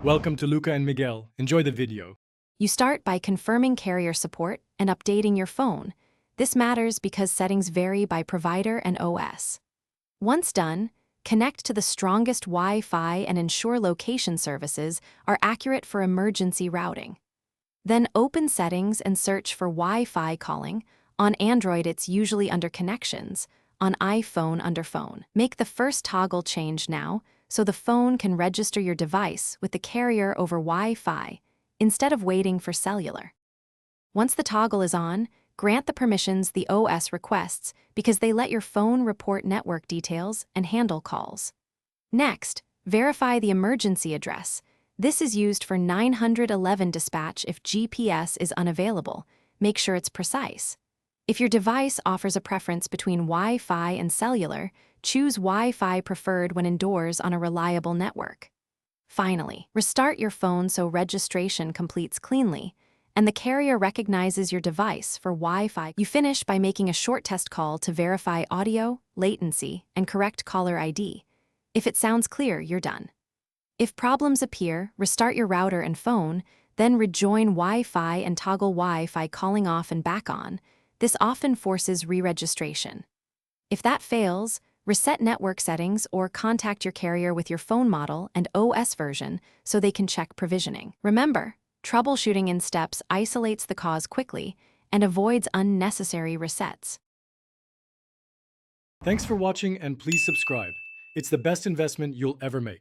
Welcome to Luca and Miguel. Enjoy the video. You start by confirming carrier support and updating your phone. This matters because settings vary by provider and OS. Once done, connect to the strongest Wi-Fi and ensure location services are accurate for emergency routing. Then open Settings and search for Wi-Fi calling. On Android, it's usually under Connections. On iPhone, under Phone. Make the first toggle change now, so the phone can register your device with the carrier over Wi-Fi, instead of waiting for cellular. Once the toggle is on, grant the permissions the OS requests because they let your phone report network details and handle calls. Next, verify the emergency address. This is used for 911 dispatch if GPS is unavailable. Make sure it's precise. If your device offers a preference between Wi-Fi and cellular, choose Wi-Fi preferred when indoors on a reliable network. Finally, restart your phone so registration completes cleanly, and the carrier recognizes your device for Wi-Fi. You finish by making a short test call to verify audio, latency, and correct caller ID. If it sounds clear, you're done. If problems appear, restart your router and phone, then rejoin Wi-Fi and toggle Wi-Fi calling off and back on. This often forces re-registration. If that fails, reset network settings or contact your carrier with your phone model and OS version so they can check provisioning. Remember, troubleshooting in steps isolates the cause quickly and avoids unnecessary resets. Thanks for watching and please subscribe. It's the best investment you'll ever make.